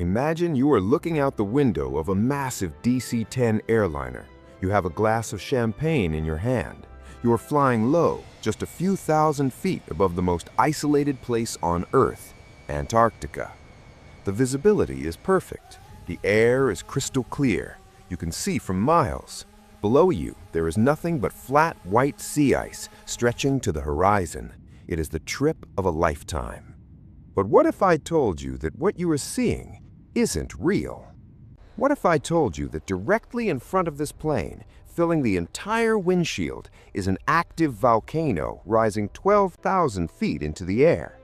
Imagine you are looking out the window of a massive DC-10 airliner. You have a glass of champagne in your hand. You are flying low, just a few thousand feet above the most isolated place on Earth, Antarctica. The visibility is perfect. The air is crystal clear. You can see for miles. Below you, there is nothing but flat white sea ice stretching to the horizon. It is the trip of a lifetime. But what if I told you that what you are seeing isn't real? What if I told you that directly in front of this plane, filling the entire windshield, is an active volcano rising 12,000 feet into the air?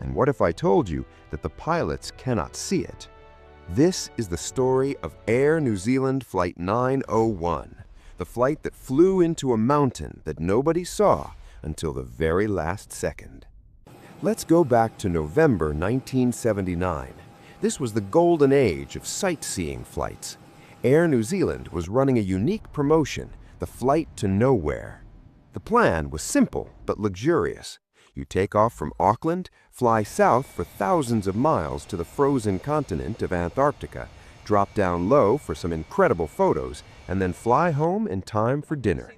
And what if I told you that the pilots cannot see it? This is the story of Air New Zealand Flight 901, the flight that flew into a mountain that nobody saw until the very last second. Let's go back to November 1979. This was the golden age of sightseeing flights. Air New Zealand was running a unique promotion, the Flight to Nowhere. The plan was simple but luxurious. You take off from Auckland, fly south for thousands of miles to the frozen continent of Antarctica, drop down low for some incredible photos, and then fly home in time for dinner.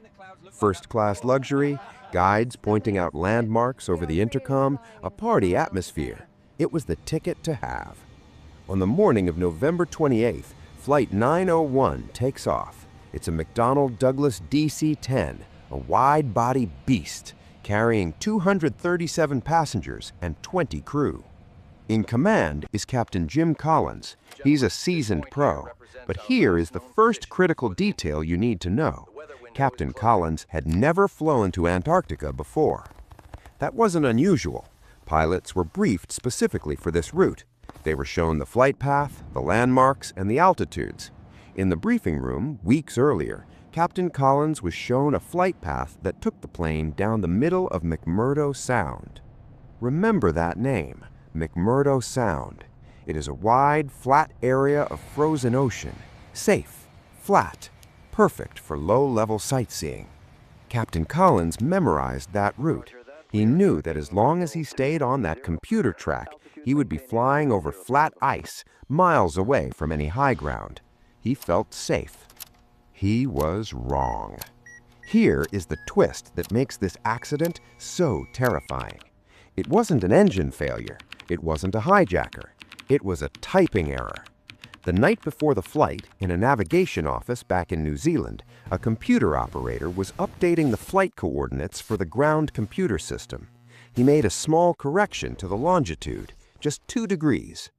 First-class luxury, guides pointing out landmarks over the intercom, a party atmosphere. It was the ticket to have. On the morning of November 28th, Flight 901 takes off. It's a McDonnell Douglas DC-10, a wide-body beast, carrying 237 passengers and 20 crew. In command is Captain Jim Collins. He's a seasoned pro, but here is the first critical detail you need to know. Captain Collins had never flown to Antarctica before. That wasn't unusual. Pilots were briefed specifically for this route. They were shown the flight path, the landmarks, and the altitudes. In the briefing room, weeks earlier, Captain Collins was shown a flight path that took the plane down the middle of McMurdo Sound. Remember that name, McMurdo Sound. It is a wide, flat area of frozen ocean, safe, flat, perfect for low-level sightseeing. Captain Collins memorized that route. He knew that as long as he stayed on that computer track, he would be flying over flat ice, miles away from any high ground. He felt safe. He was wrong. Here is the twist that makes this accident so terrifying. It wasn't an engine failure. It wasn't a hijacker. It was a typing error. The night before the flight, in a navigation office back in New Zealand, a computer operator was updating the flight coordinates for the ground computer system. He made a small correction to the longitude, just 2 degrees.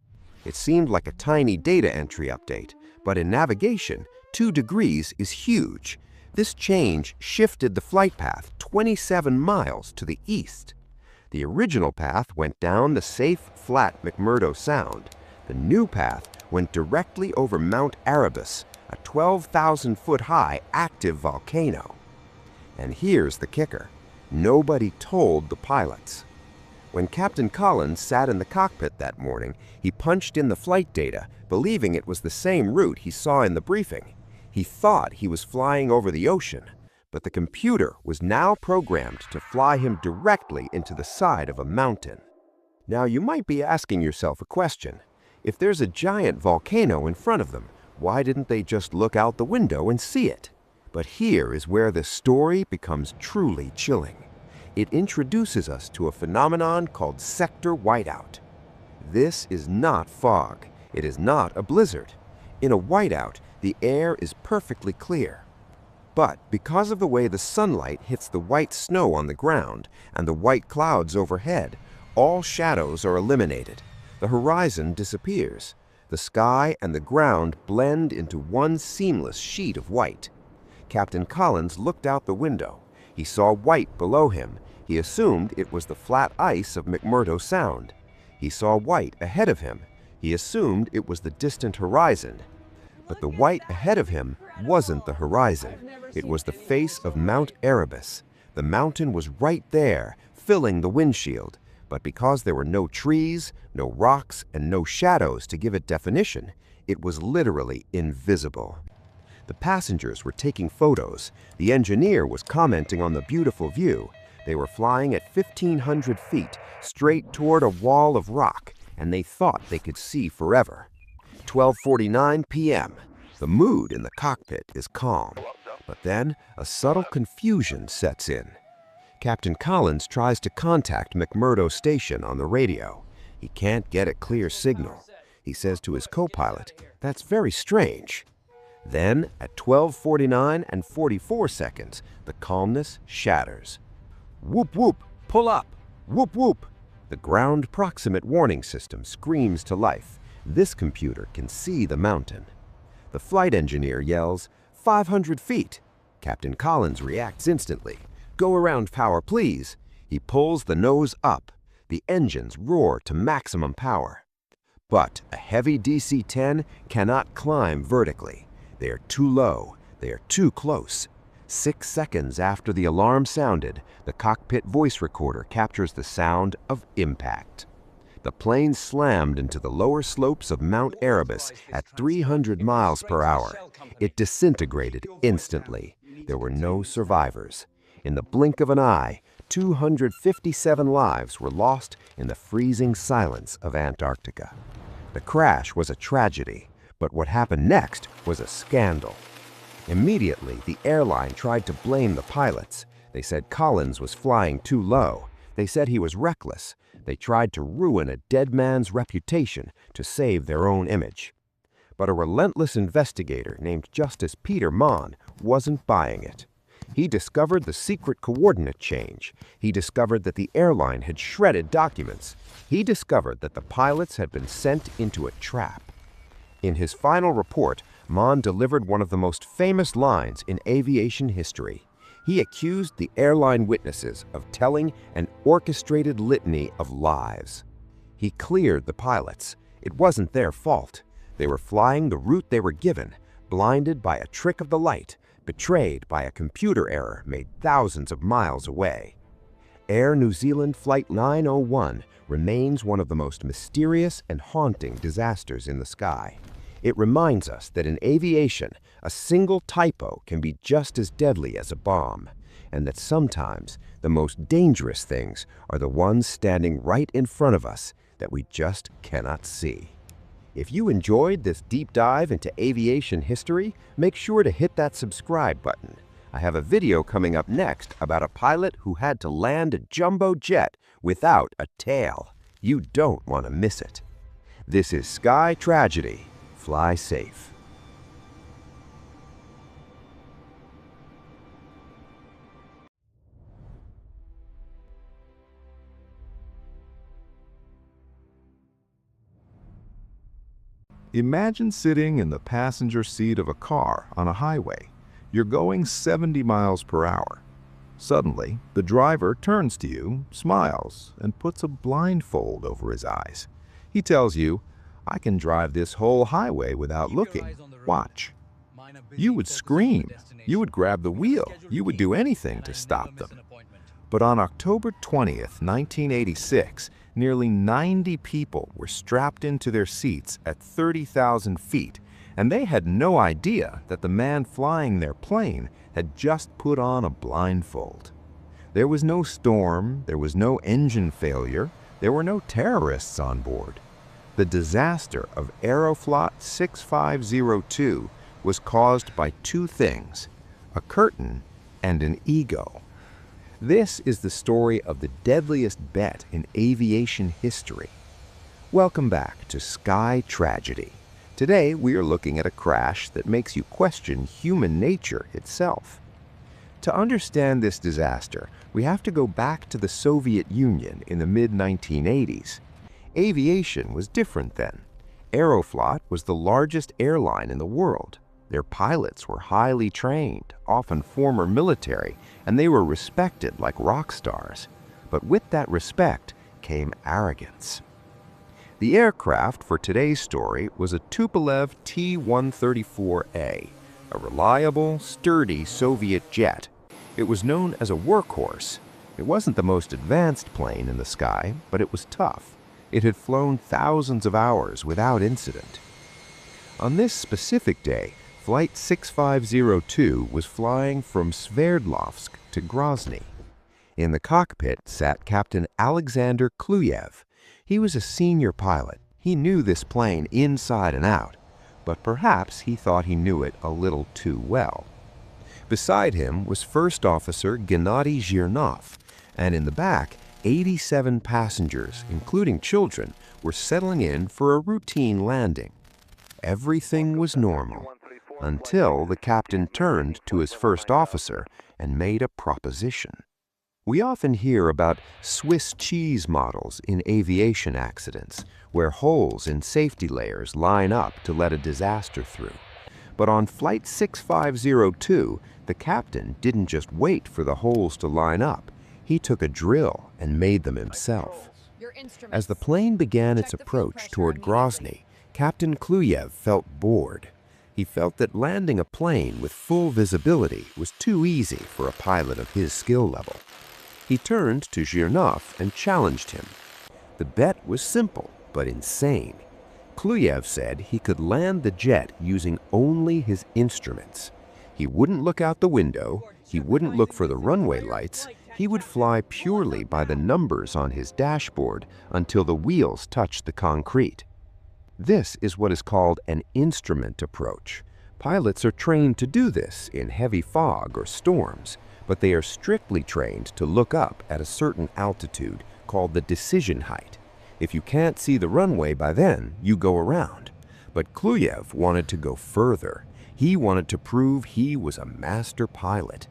It seemed like a tiny data entry update, but in navigation, 2 degrees is huge. This change shifted the flight path 27 miles to the east. The original path went down the safe, flat McMurdo Sound. The new path went directly over Mount Erebus, a 12,000-foot-high active volcano. And here's the kicker. Nobody told the pilots. When Captain Collins sat in the cockpit that morning, he punched in the flight data, believing it was the same route he saw in the briefing. He thought he was flying over the ocean, but the computer was now programmed to fly him directly into the side of a mountain. Now you might be asking yourself a question. If there's a giant volcano in front of them, why didn't they just look out the window and see it? But here is where this story becomes truly chilling. It introduces us to a phenomenon called sector whiteout. This is not fog. It is not a blizzard. In a whiteout, the air is perfectly clear. But because of the way the sunlight hits the white snow on the ground and the white clouds overhead, all shadows are eliminated. The horizon disappears. The sky and the ground blend into one seamless sheet of white. Captain Collins looked out the window. He saw white below him. He assumed it was the flat ice of McMurdo Sound. He saw white ahead of him. He assumed it was the distant horizon. But the white ahead of him wasn't the horizon. It was the face of Mount Erebus. The mountain was right there, filling the windshield. But because there were no trees, no rocks, and no shadows to give it definition, it was literally invisible. The passengers were taking photos. The engineer was commenting on the beautiful view. They were flying at 1,500 feet, straight toward a wall of rock, and they thought they could see forever. 12:49 p.m. The mood in the cockpit is calm, but then a subtle confusion sets in. Captain Collins tries to contact McMurdo Station on the radio. He can't get a clear signal. He says to his co-pilot, "That's very strange." Then, at 12:49 and 44 seconds, the calmness shatters. Whoop whoop, pull up! Whoop whoop! The ground proximate warning system screams to life. This computer can see the mountain. The flight engineer yells, 500 feet. Captain Collins reacts instantly. Go around power, please. He pulls the nose up. The engines roar to maximum power. But a heavy DC-10 cannot climb vertically. They are too low. They are too close. 6 seconds after the alarm sounded, the cockpit voice recorder captures the sound of impact. The plane slammed into the lower slopes of Mount Erebus at 300 miles per hour. It disintegrated instantly. There were no survivors. In the blink of an eye, 257 lives were lost in the freezing silence of Antarctica. The crash was a tragedy, but what happened next was a scandal. Immediately, the airline tried to blame the pilots. They said Collins was flying too low. They said he was reckless. They tried to ruin a dead man's reputation to save their own image. But a relentless investigator named Justice Peter Mon wasn't buying it. He discovered the secret coordinate change. He discovered that the airline had shredded documents. He discovered that the pilots had been sent into a trap. In his final report, Mon delivered one of the most famous lines in aviation history. He accused the airline witnesses of telling an orchestrated litany of lies. He cleared the pilots. It wasn't their fault. They were flying the route they were given, blinded by a trick of the light, betrayed by a computer error made thousands of miles away. Air New Zealand Flight 901 remains one of the most mysterious and haunting disasters in the sky. It reminds us that in aviation, a single typo can be just as deadly as a bomb, and that sometimes the most dangerous things are the ones standing right in front of us that we just cannot see. If you enjoyed this deep dive into aviation history, make sure to hit that subscribe button. I have a video coming up next about a pilot who had to land a jumbo jet without a tail. You don't want to miss it. This is Sky Tragedy. Fly safe. Imagine sitting in the passenger seat of a car on a highway. You're going 70 miles per hour. Suddenly, the driver turns to you, smiles, and puts a blindfold over his eyes. He tells you, "I can drive this whole highway without looking. Watch." You would scream. You would grab the wheel. You would do anything to stop them. But on October 20th, 1986, nearly 90 people were strapped into their seats at 30,000 feet, and they had no idea that the man flying their plane had just put on a blindfold. There was no storm, there was no engine failure, there were no terrorists on board. The disaster of Aeroflot 6502 was caused by two things, a curtain and an ego. This is the story of the deadliest bet in aviation history. Welcome back to Sky Tragedy. Today we are looking at a crash that makes you question human nature itself. To understand this disaster, we have to go back to the Soviet Union in the mid-1980s. Aviation was different then. Aeroflot was the largest airline in the world. Their pilots were highly trained, often former military, and they were respected like rock stars. But with that respect came arrogance. The aircraft for today's story was a Tupolev T-134A, a reliable, sturdy Soviet jet. It was known as a workhorse. It wasn't the most advanced plane in the sky, but it was tough. It had flown thousands of hours without incident. On this specific day, Flight 6502 was flying from Sverdlovsk to Grozny. In the cockpit sat Captain Alexander Kluyev. He was a senior pilot. He knew this plane inside and out, but perhaps he thought he knew it a little too well. Beside him was First Officer Gennady Zhirnov, and in the back, 87 passengers, including children, were settling in for a routine landing. Everything was normal until the captain turned to his first officer and made a proposition. We often hear about Swiss cheese models in aviation accidents, where holes in safety layers line up to let a disaster through. But on Flight 6502, the captain didn't just wait for the holes to line up. He took a drill and made them himself. As the plane began its approach toward Grozny, Captain Kluyev felt bored. He felt that landing a plane with full visibility was too easy for a pilot of his skill level. He turned to Zhirnov and challenged him. The bet was simple, but insane. Kluyev said he could land the jet using only his instruments. He wouldn't look out the window, he wouldn't look for the runway lights, he would fly purely by the numbers on his dashboard until the wheels touched the concrete. This is what is called an instrument approach. Pilots are trained to do this in heavy fog or storms, but they are strictly trained to look up at a certain altitude called the decision height. If you can't see the runway by then, you go around. But Kluyev wanted to go further. He wanted to prove he was a master pilot.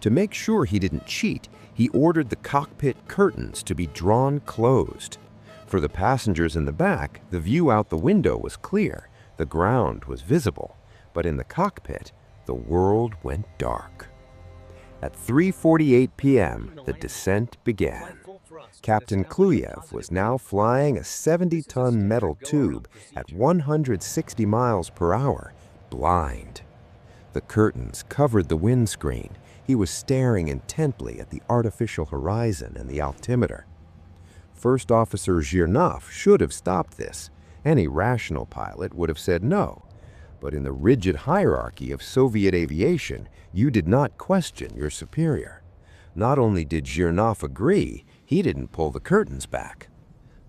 To make sure he didn't cheat, he ordered the cockpit curtains to be drawn closed. For the passengers in the back, the view out the window was clear, the ground was visible, but in the cockpit, the world went dark. At 3:48 p.m., the descent began. Captain Kluyev was now flying a 70-ton metal tube at 160 miles per hour, blind. The curtains covered the windscreen. He was staring intently at the artificial horizon and the altimeter. First Officer Zhirnov should have stopped this. Any rational pilot would have said no. But in the rigid hierarchy of Soviet aviation, you did not question your superior. Not only did Zhirnov agree, he didn't pull the curtains back.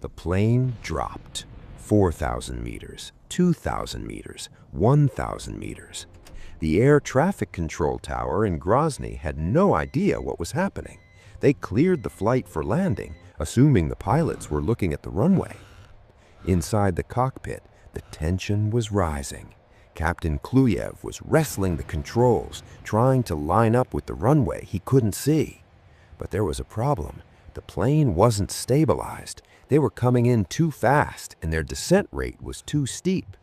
The plane dropped. 4,000 meters, 2,000 meters, 1,000 meters. The air traffic control tower in Grozny had no idea what was happening. They cleared the flight for landing, assuming the pilots were looking at the runway. Inside the cockpit, the tension was rising. Captain Kluyev was wrestling the controls, trying to line up with the runway he couldn't see. But there was a problem. The plane wasn't stabilized. They were coming in too fast, and their descent rate was too steep.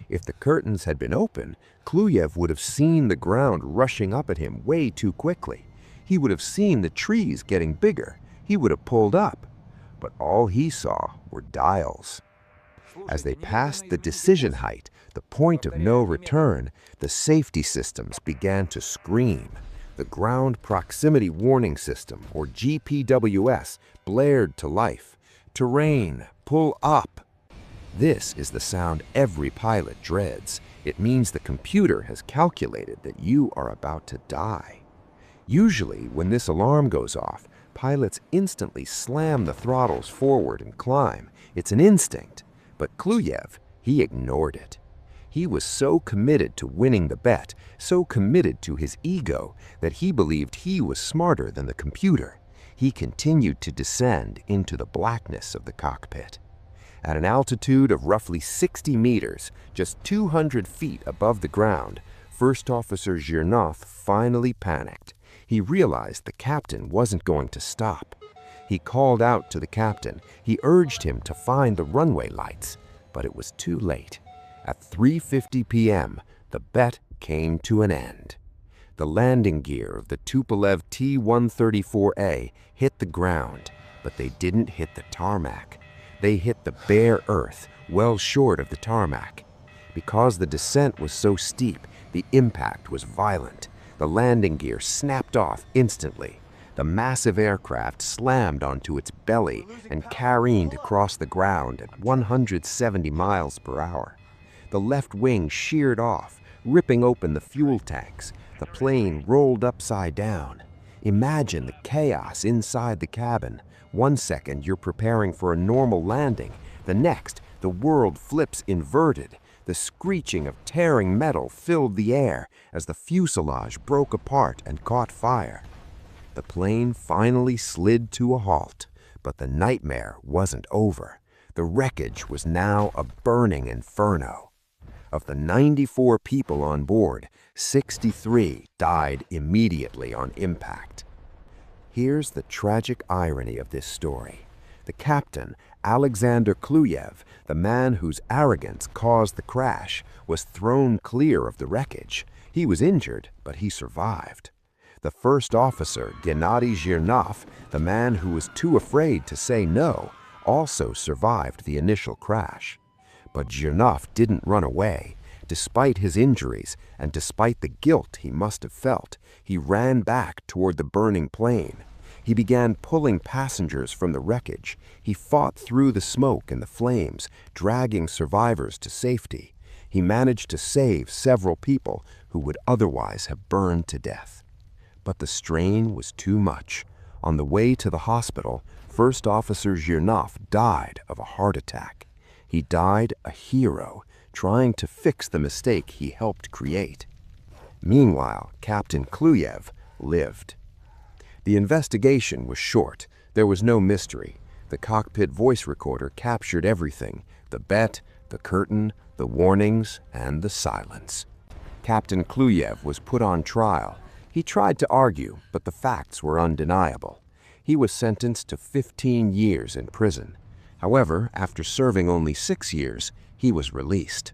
If the curtains had been open, Kluyev would have seen the ground rushing up at him way too quickly. He would have seen the trees getting bigger. He would have pulled up. But all he saw were dials. As they passed the decision height, the point of no return, the safety systems began to scream. The Ground Proximity Warning System, or GPWS, blared to life. Terrain, pull up. This is the sound every pilot dreads. It means the computer has calculated that you are about to die. Usually, when this alarm goes off, pilots instantly slam the throttles forward and climb. It's an instinct. But Kluyev, he ignored it. He was so committed to winning the bet, so committed to his ego, that he believed he was smarter than the computer. He continued to descend into the blackness of the cockpit. At an altitude of roughly 60 meters, just 200 feet above the ground, First Officer Zhirnov finally panicked. He realized the captain wasn't going to stop. He called out to the captain. He urged him to find the runway lights, but it was too late. At 3:50 p.m., the bet came to an end. The landing gear of the Tupolev T-134A hit the ground, but they didn't hit the tarmac. They hit the bare earth, well short of the tarmac. Because the descent was so steep, the impact was violent. The landing gear snapped off instantly. The massive aircraft slammed onto its belly and careened across the ground at 170 miles per hour. The left wing sheared off, ripping open the fuel tanks. The plane rolled upside down. Imagine the chaos inside the cabin. One second you're preparing for a normal landing. The next, The world flips inverted. The screeching of tearing metal filled the air as the fuselage broke apart and caught fire. The plane finally slid to a halt, but the nightmare wasn't over. The wreckage was now a burning inferno. Of the 94 people on board, 63 died immediately on impact. Here's the tragic irony of this story. The captain, Alexander Kluyev, the man whose arrogance caused the crash, was thrown clear of the wreckage. He was injured, but he survived. The first officer, Gennady Zhirnov, the man who was too afraid to say no, also survived the initial crash. But Zhirnov didn't run away. Despite his injuries and despite the guilt he must have felt, he ran back toward the burning plane. He began pulling passengers from the wreckage. He fought through the smoke and the flames, dragging survivors to safety. He managed to save several people who would otherwise have burned to death. But the strain was too much. On the way to the hospital, First Officer Zhirnov died of a heart attack. He died a hero, trying to fix the mistake he helped create. Meanwhile, Captain Kluyev lived. The investigation was short. There was no mystery. The cockpit voice recorder captured everything: the bet, the curtain, the warnings, and the silence. Captain Kluyev was put on trial. He tried to argue, but the facts were undeniable. He was sentenced to 15 years in prison. However, after serving only 6 years, he was released.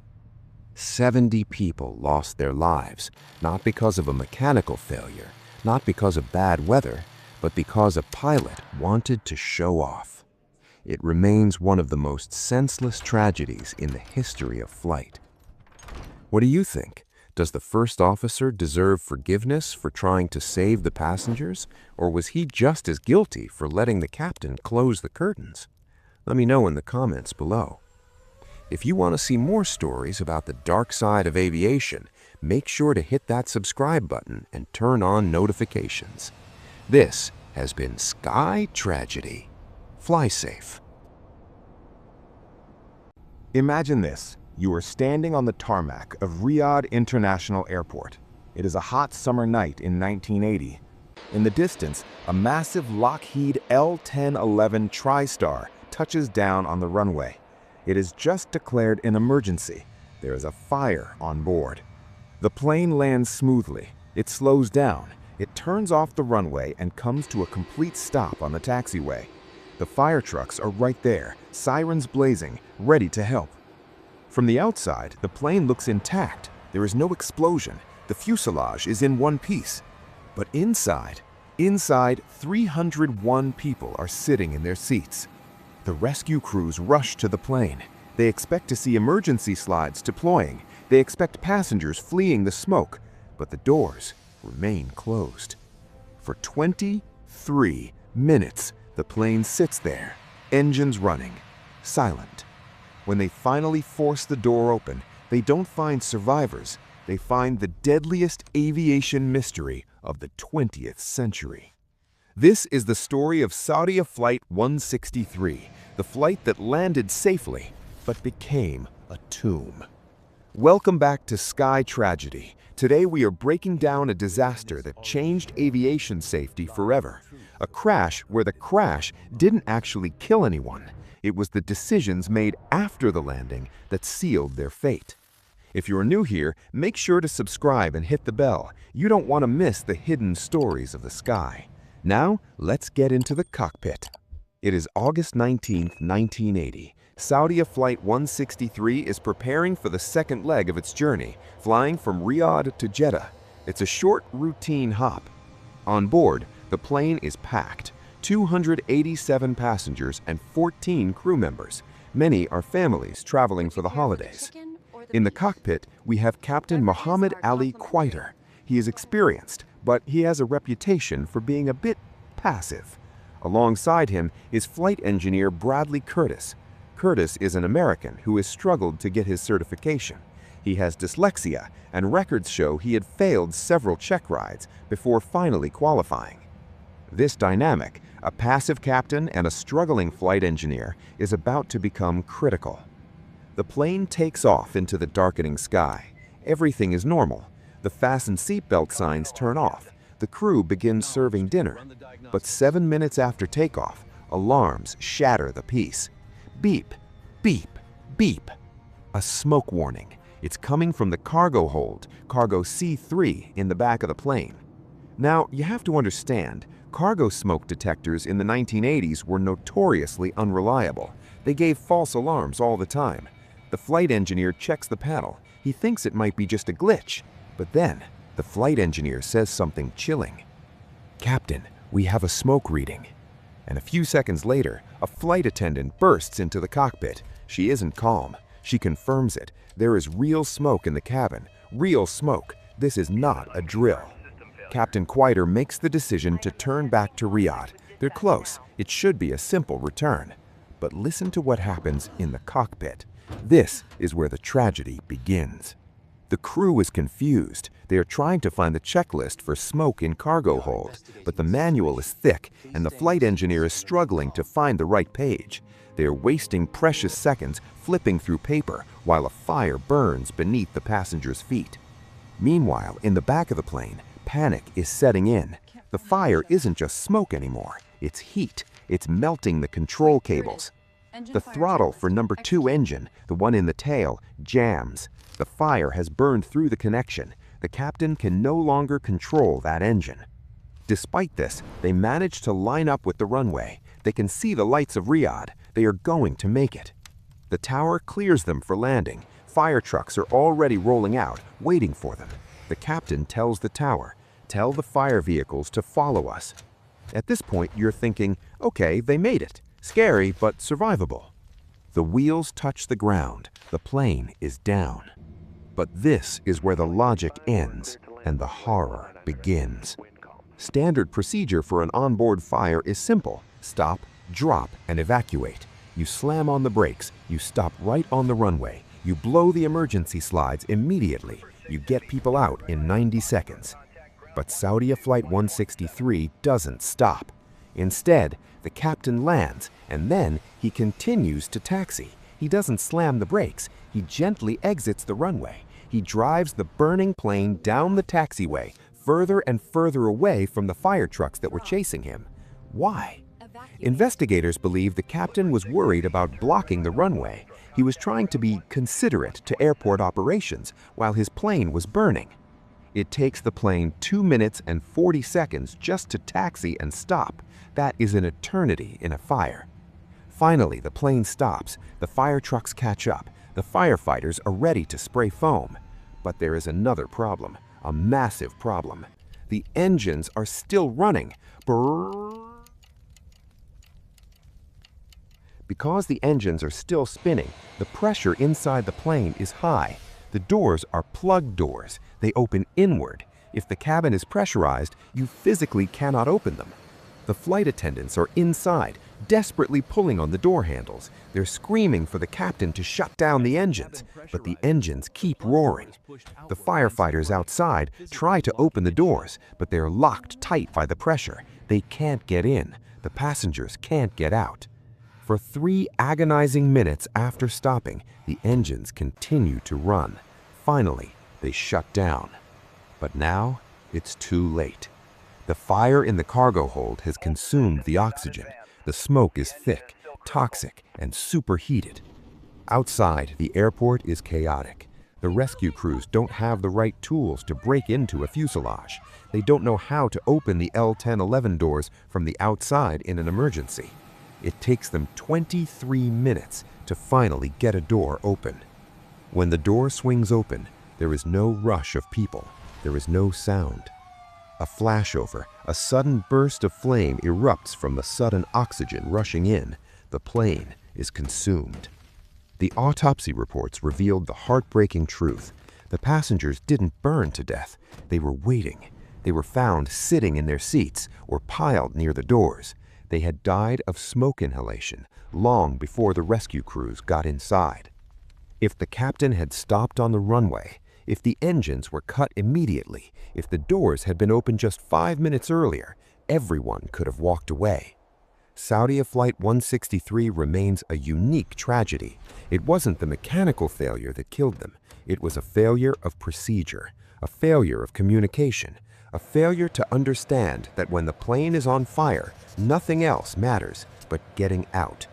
70 people lost their lives, not because of a mechanical failure, not because of bad weather, but because a pilot wanted to show off. It remains one of the most senseless tragedies in the history of flight. What do you think? Does the first officer deserve forgiveness for trying to save the passengers, or was he just as guilty for letting the captain close the curtains? Let me know in the comments below. If you want to see more stories about the dark side of aviation, make sure to hit that subscribe button and turn on notifications. This has been Sky Tragedy. Fly safe. Imagine this. You are standing on the tarmac of Riyadh International Airport. It is a hot summer night in 1980. In the distance, a massive Lockheed L-1011 TriStar touches down on the runway. It is just declared an emergency. There is a fire on board. The plane lands smoothly. It slows down. It turns off the runway and comes to a complete stop on the taxiway. The fire trucks are right there, sirens blazing, ready to help. From the outside, the plane looks intact. There is no explosion. The fuselage is in one piece. But inside, 301 people are sitting in their seats. The rescue crews rush to the plane. They expect to see emergency slides deploying. They expect passengers fleeing the smoke, but the doors remain closed. For 23 minutes, the plane sits there, engines running, silent. When they finally force the door open, they don't find survivors. They find the deadliest aviation mystery of the 20th century. This is the story of Saudia Flight 163, the flight that landed safely but became a tomb. Welcome back to Sky Tragedy. Today we are breaking down a disaster that changed aviation safety forever. A crash where the crash didn't actually kill anyone. It was the decisions made after the landing that sealed their fate. If you're new here, make sure to subscribe and hit the bell. You don't want to miss the hidden stories of the sky. Now, let's get into the cockpit. It is August 19, 1980. Saudia Flight 163 is preparing for the second leg of its journey, flying from Riyadh to Jeddah. It's a short, routine hop. On board, the plane is packed. 287 passengers and 14 crew members. Many are families traveling for the holidays. In the cockpit, we have Captain Muhammad Ali Quieter. He is experienced, but he has a reputation for being a bit passive. Alongside him is flight engineer Bradley Curtis. Curtis is an American who has struggled to get his certification. He has dyslexia, and records show he had failed several check rides before finally qualifying. This dynamic, a passive captain and a struggling flight engineer, is about to become critical. The plane takes off into the darkening sky. Everything is normal. The fasten seatbelt signs turn off. The crew begins serving dinner. But 7 minutes after takeoff, alarms shatter the peace. Beep, beep, beep. A smoke warning. It's coming from the cargo hold, cargo C3, in the back of the plane. Now, you have to understand, cargo smoke detectors in the 1980s were notoriously unreliable. They gave false alarms all the time. The flight engineer checks the panel. He thinks it might be just a glitch. But then, the flight engineer says something chilling. "Captain, we have a smoke reading." And a few seconds later, a flight attendant bursts into the cockpit. She isn't calm. She confirms it. There is real smoke in the cabin. Real smoke. This is not a drill. Captain Quieter makes the decision to turn back to Riyadh. They're close. It should be a simple return. But listen to what happens in the cockpit. This is where the tragedy begins. The crew is confused. They are trying to find the checklist for smoke in cargo hold, but the manual is thick and the flight engineer is struggling to find the right page. They are wasting precious seconds flipping through paper while a fire burns beneath the passengers' feet. Meanwhile, in the back of the plane, panic is setting in. The fire isn't just smoke anymore. It's heat. It's melting the control cables. The throttle for number 2 engine, the one in the tail, jams. The fire has burned through the connection. The captain can no longer control that engine. Despite this, they manage to line up with the runway. They can see the lights of Riyadh. They are going to make it. The tower clears them for landing. Fire trucks are already rolling out, waiting for them. The captain tells the tower, "Tell the fire vehicles to follow us." At this point, you're thinking, okay, they made it. Scary, but survivable. The wheels touch the ground. The plane is down. But this is where the logic ends and the horror begins. Standard procedure for an onboard fire is simple. Stop, drop, and evacuate. You slam on the brakes. You stop right on the runway. You blow the emergency slides immediately. You get people out in 90 seconds. But Saudia Flight 163 doesn't stop. Instead, the captain lands, and then he continues to taxi. He doesn't slam the brakes. He gently exits the runway. He drives the burning plane down the taxiway, further and further away from the fire trucks that were chasing him. Why? Investigators believe the captain was worried about blocking the runway. He was trying to be considerate to airport operations while his plane was burning. It takes the plane 2 minutes and 40 seconds just to taxi and stop. That is an eternity in a fire. Finally, the plane stops. The fire trucks catch up. The firefighters are ready to spray foam. But there is another problem, a massive problem. The engines are still running. Brrr. Because the engines are still spinning, the pressure inside the plane is high. The doors are plug doors. They open inward. If the cabin is pressurized, you physically cannot open them. The flight attendants are inside, desperately pulling on the door handles. They're screaming for the captain to shut down the engines, but the engines keep roaring. The firefighters outside try to open the doors, but they're locked tight by the pressure. They can't get in. The passengers can't get out. For 3 agonizing minutes after stopping, the engines continue to run. Finally, they shut down. But now, it's too late. The fire in the cargo hold has consumed the oxygen. The smoke is thick, toxic, and superheated. Outside, the airport is chaotic. The rescue crews don't have the right tools to break into a fuselage. They don't know how to open the L-1011 doors from the outside in an emergency. It takes them 23 minutes to finally get a door open. When the door swings open, there is no rush of people. There is no sound. A flashover, a sudden burst of flame erupts from the sudden oxygen rushing in. The plane is consumed. The autopsy reports revealed the heartbreaking truth. The passengers didn't burn to death. They were waiting. They were found sitting in their seats or piled near the doors. They had died of smoke inhalation long before the rescue crews got inside. If the captain had stopped on the runway, if the engines were cut immediately, if the doors had been opened just 5 minutes earlier, everyone could have walked away. Saudi Flight 163 remains a unique tragedy. It wasn't the mechanical failure that killed them. It was a failure of procedure, a failure of communication, a failure to understand that when the plane is on fire, nothing else matters but getting out.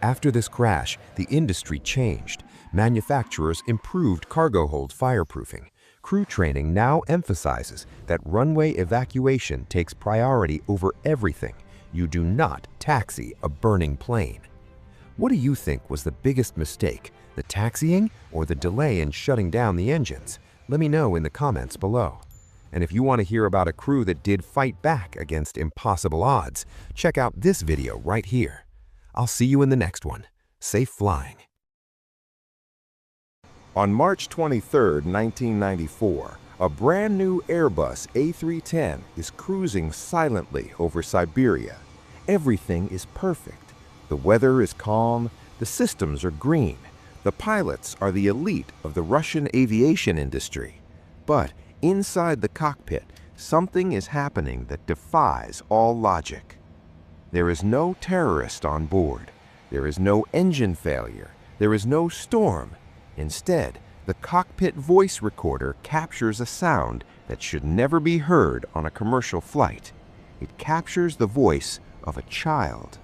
After this crash, the industry changed. Manufacturers improved cargo hold fireproofing. Crew training now emphasizes that runway evacuation takes priority over everything. You do not taxi a burning plane. What do you think was the biggest mistake, the taxiing or the delay in shutting down the engines? Let me know in the comments below. And if you want to hear about a crew that did fight back against impossible odds, check out this video right here. I'll see you in the next one. Safe flying. On March 23, 1994, a brand new Airbus A310 is cruising silently over Siberia. Everything is perfect. The weather is calm, the systems are green. The pilots are the elite of the Russian aviation industry. But inside the cockpit, something is happening that defies all logic. There is no terrorist on board. There is no engine failure. There is no storm. Instead, the cockpit voice recorder captures a sound that should never be heard on a commercial flight. It captures the voice of a child.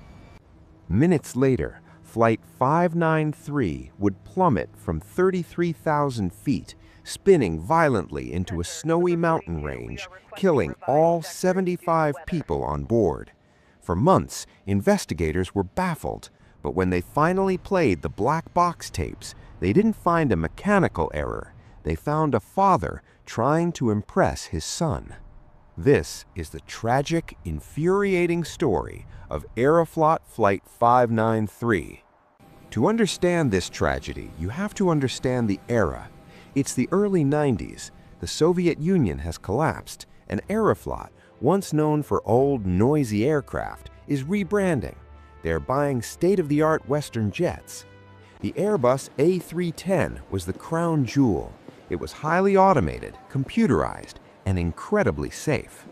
Minutes later, Flight 593 would plummet from 33,000 feet, spinning violently into a snowy mountain range, killing all 75 people on board. For months, investigators were baffled, but when they finally played the black box tapes, they didn't find a mechanical error. They found a father trying to impress his son. This is the tragic, infuriating story of Aeroflot Flight 593. To understand this tragedy, you have to understand the era. It's the early 90s. The Soviet Union has collapsed, and Aeroflot, once known for old, noisy aircraft, is rebranding. They're buying state-of-the-art Western jets. The Airbus A310 was the crown jewel. It was highly automated, computerized, and incredibly safe.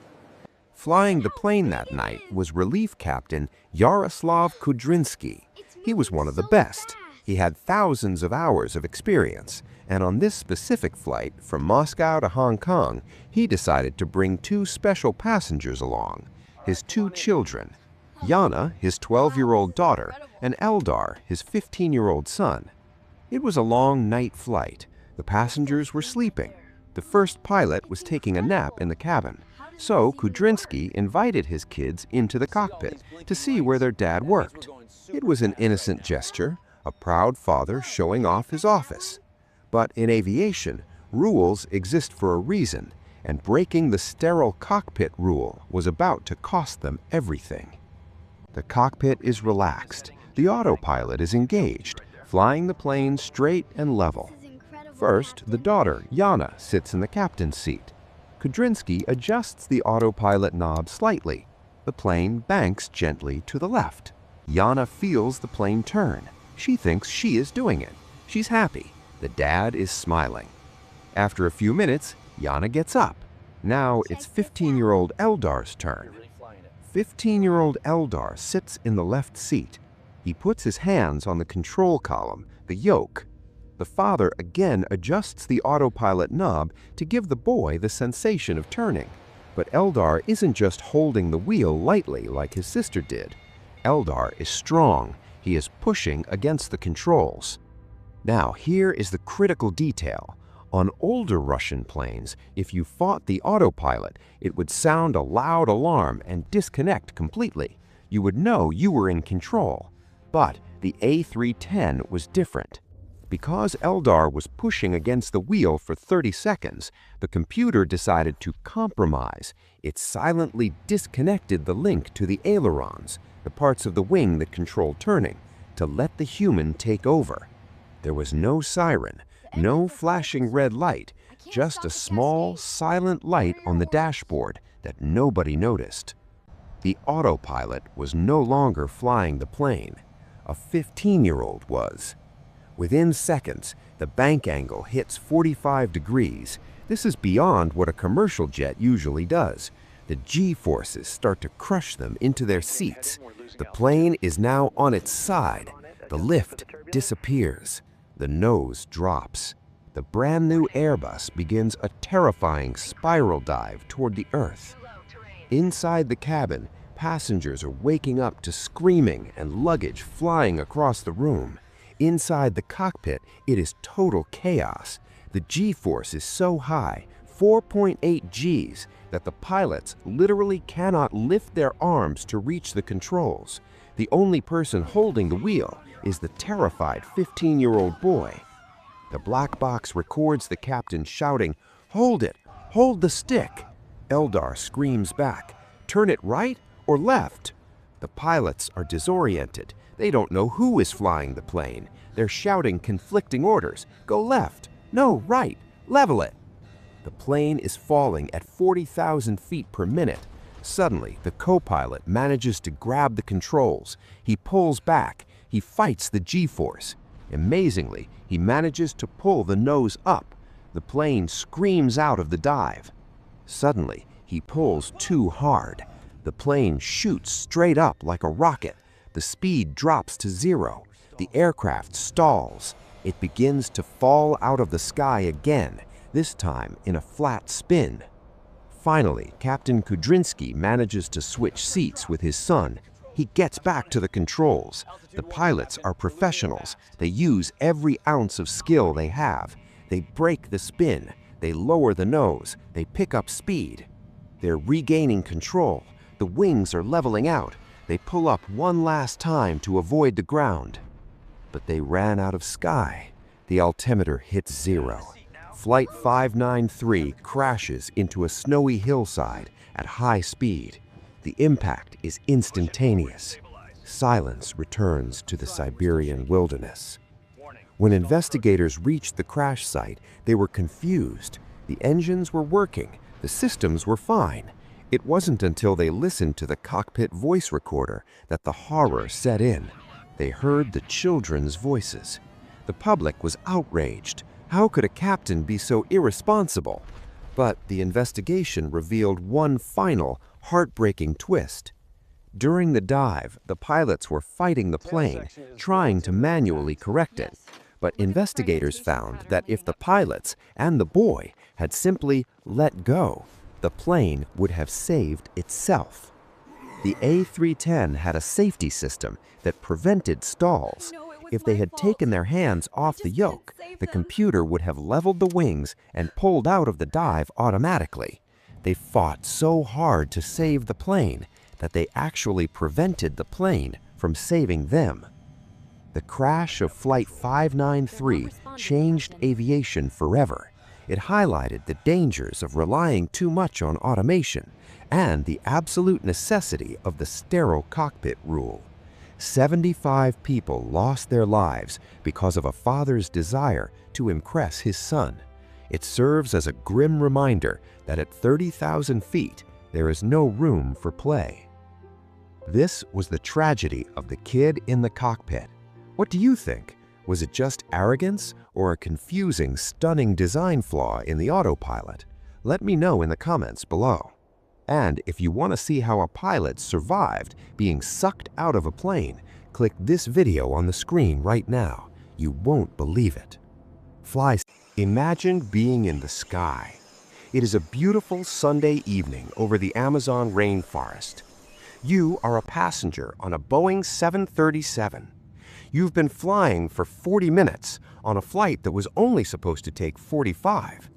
Flying the plane that night was Relief Captain Yaroslav Kudrinsky. He was one of the best. He had thousands of hours of experience, and on this specific flight from Moscow to Hong Kong, he decided to bring two special passengers along, his two children, Yana, his 12-year-old daughter, and Eldar, his 15-year-old son. It was a long night flight. The passengers were sleeping. The first pilot was taking a nap in the cabin, so Kudrinsky invited his kids into the cockpit to see where their dad worked. It was an innocent gesture, a proud father showing off his office. But in aviation, rules exist for a reason, and breaking the sterile cockpit rule was about to cost them everything. The cockpit is relaxed. The autopilot is engaged, flying the plane straight and level. First, the daughter, Yana, sits in the captain's seat. Kudrinsky adjusts the autopilot knob slightly. The plane banks gently to the left. Yana feels the plane turn. She thinks she is doing it. She's happy. The dad is smiling. After a few minutes, Yana gets up. Now it's 15-year-old Eldar's turn. 15-year-old Eldar sits in the left seat. He puts his hands on the control column, the yoke. The father again adjusts the autopilot knob to give the boy the sensation of turning. But Eldar isn't just holding the wheel lightly like his sister did. Eldar is strong. He is pushing against the controls. Now, here is the critical detail. On older Russian planes, if you fought the autopilot, it would sound a loud alarm and disconnect completely. You would know you were in control. But the A310 was different. Because Eldar was pushing against the wheel for 30 seconds, the computer decided to compromise. It silently disconnected the link to the ailerons, the parts of the wing that control turning, to let the human take over. There was no siren, no flashing red light, just a small, silent light on the dashboard that nobody noticed. The autopilot was no longer flying the plane. A 15-year-old was. Within seconds, the bank angle hits 45 degrees. This is beyond what a commercial jet usually does. The G-forces start to crush them into their seats. The plane is now on its side. The lift disappears. The nose drops. The brand new Airbus begins a terrifying spiral dive toward the earth. Inside the cabin, passengers are waking up to screaming and luggage flying across the room. Inside the cockpit, it is total chaos. The G-force is so high, 4.8 Gs, that the pilots literally cannot lift their arms to reach the controls. The only person holding the wheel is the terrified 15-year-old boy. The black box records the captain shouting, "Hold it! Hold the stick!" Eldar screams back, "Turn it right or left?" The pilots are disoriented. They don't know who is flying the plane. They're shouting conflicting orders. "Go left! No, right! Level it!" The plane is falling at 40,000 feet per minute. Suddenly, the co-pilot manages to grab the controls. He pulls back. He fights the G-force. Amazingly, he manages to pull the nose up. The plane screams out of the dive. Suddenly, he pulls too hard. The plane shoots straight up like a rocket. The speed drops to 0. The aircraft stalls. It begins to fall out of the sky again, this time in a flat spin. Finally, Captain Kudrinsky manages to switch seats with his son. He gets back to the controls. The pilots are professionals. They use every ounce of skill they have. They break the spin. They lower the nose. They pick up speed. They're regaining control. The wings are leveling out. They pull up one last time to avoid the ground. But they ran out of sky. The altimeter hits 0. Flight 593 crashes into a snowy hillside at high speed. The impact is instantaneous. Silence returns to the Siberian wilderness. When investigators reached the crash site, they were confused. The engines were working. The systems were fine. It wasn't until they listened to the cockpit voice recorder that the horror set in. They heard the children's voices. The public was outraged. How could a captain be so irresponsible? But the investigation revealed one final, heartbreaking twist. During the dive, the pilots were fighting the plane, trying to manually correct it. But investigators found that if the pilots and the boy had simply let go, the plane would have saved itself. The A310 had a safety system that prevented stalls. If they had taken their hands off the yoke, the computer would have leveled the wings and pulled out of the dive automatically. They fought so hard to save the plane that they actually prevented the plane from saving them. The crash of Flight 593 changed aviation forever. It highlighted the dangers of relying too much on automation and the absolute necessity of the sterile cockpit rule. 75 people lost their lives because of a father's desire to impress his son. It serves as a grim reminder that at 30,000 feet, there is no room for play. This was the tragedy of the kid in the cockpit. What do you think? Was it just arrogance or a confusing, stunning design flaw in the Autopilot? Let me know in the comments below. And if you want to see how a pilot survived being sucked out of a plane, click this video on the screen right now. You won't believe it. Imagine being in the sky. It is a beautiful Sunday evening over the Amazon rainforest. You are a passenger on a Boeing 737. You've been flying for 40 minutes on a flight that was only supposed to take 45.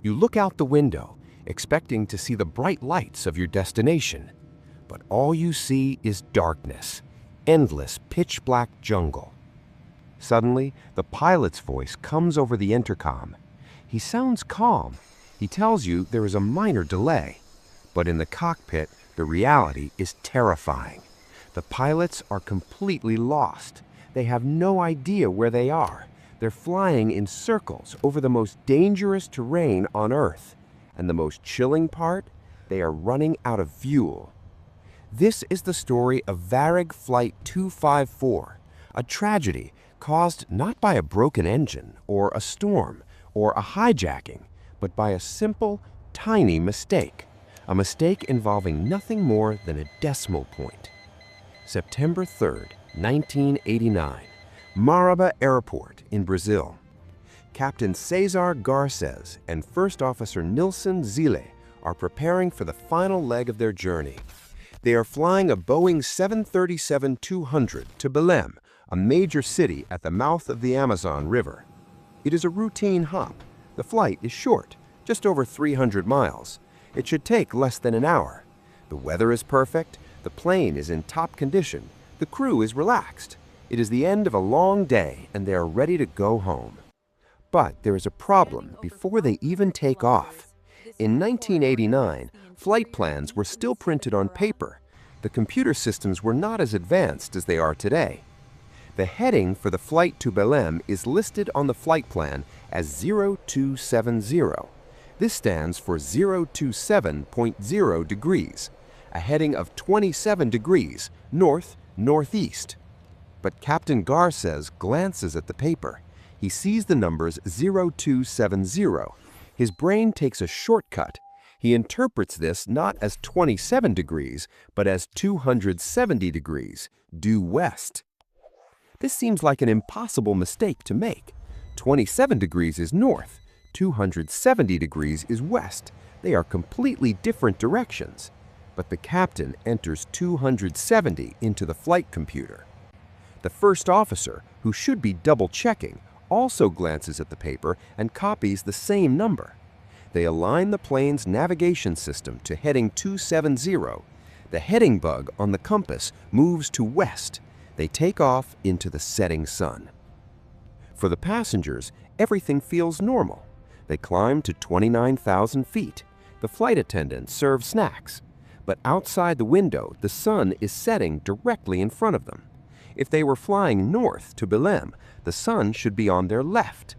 You look out the window, expecting to see the bright lights of your destination. But all you see is darkness, endless pitch-black jungle. Suddenly, the pilot's voice comes over the intercom. He sounds calm. He tells you there is a minor delay. But in the cockpit, the reality is terrifying. The pilots are completely lost. They have no idea where they are. They're flying in circles over the most dangerous terrain on Earth. And the most chilling part, they are running out of fuel. This is the story of Varig Flight 254, a tragedy caused not by a broken engine or a storm or a hijacking, but by a simple, tiny mistake. a mistake involving nothing more than a decimal point. September 3rd, 1989, Maraba Airport in Brazil. Captain Cesar Garces and First Officer Nilson Zile are preparing for the final leg of their journey. They are flying a Boeing 737-200 to Belém, a major city at the mouth of the Amazon River. It is a routine hop. The flight is short, just over 300 miles. It should take less than an hour. The weather is perfect, the plane is in top condition, the crew is relaxed. It is the end of a long day and they are ready to go home. But there is a problem before they even take off. In 1989, flight plans were still printed on paper. The computer systems were not as advanced as they are today. The heading for the flight to Belém is listed on the flight plan as 0270. This stands for 027.0 degrees, a heading of 27 degrees north-northeast. But Captain Garces glances at the paper. He sees the numbers 0270. His brain takes a shortcut. He interprets this not as 27 degrees, but as 270 degrees, due west. This seems like an impossible mistake to make. 27 degrees is north, 270 degrees is west. They are completely different directions. But the captain enters 270 into the flight computer. The first officer, who should be double-checking, also glances at the paper and copies the same number. They align the plane's navigation system to heading 270. The heading bug on the compass moves to west. They take off into the setting sun. For the passengers, everything feels normal. They climb to 29,000 feet. The flight attendants serve snacks. But outside the window, the sun is setting directly in front of them. If they were flying north to Belém, the sun should be on their left.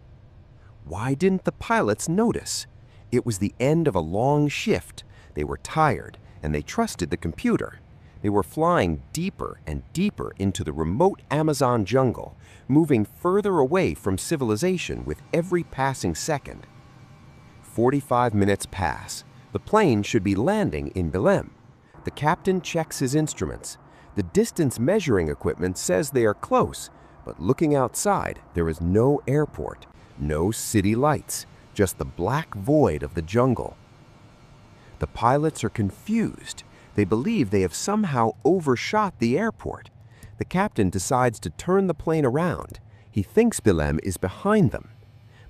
Why didn't the pilots notice? It was the end of a long shift. They were tired, and they trusted the computer. They were flying deeper and deeper into the remote Amazon jungle, moving further away from civilization with every passing second. 45 minutes pass. The plane should be landing in Belém. The captain checks his instruments. The distance measuring equipment says they are close, but looking outside, there is no airport, no city lights, just the black void of the jungle. The pilots are confused. They believe they have somehow overshot the airport. The captain decides to turn the plane around. He thinks Belém is behind them.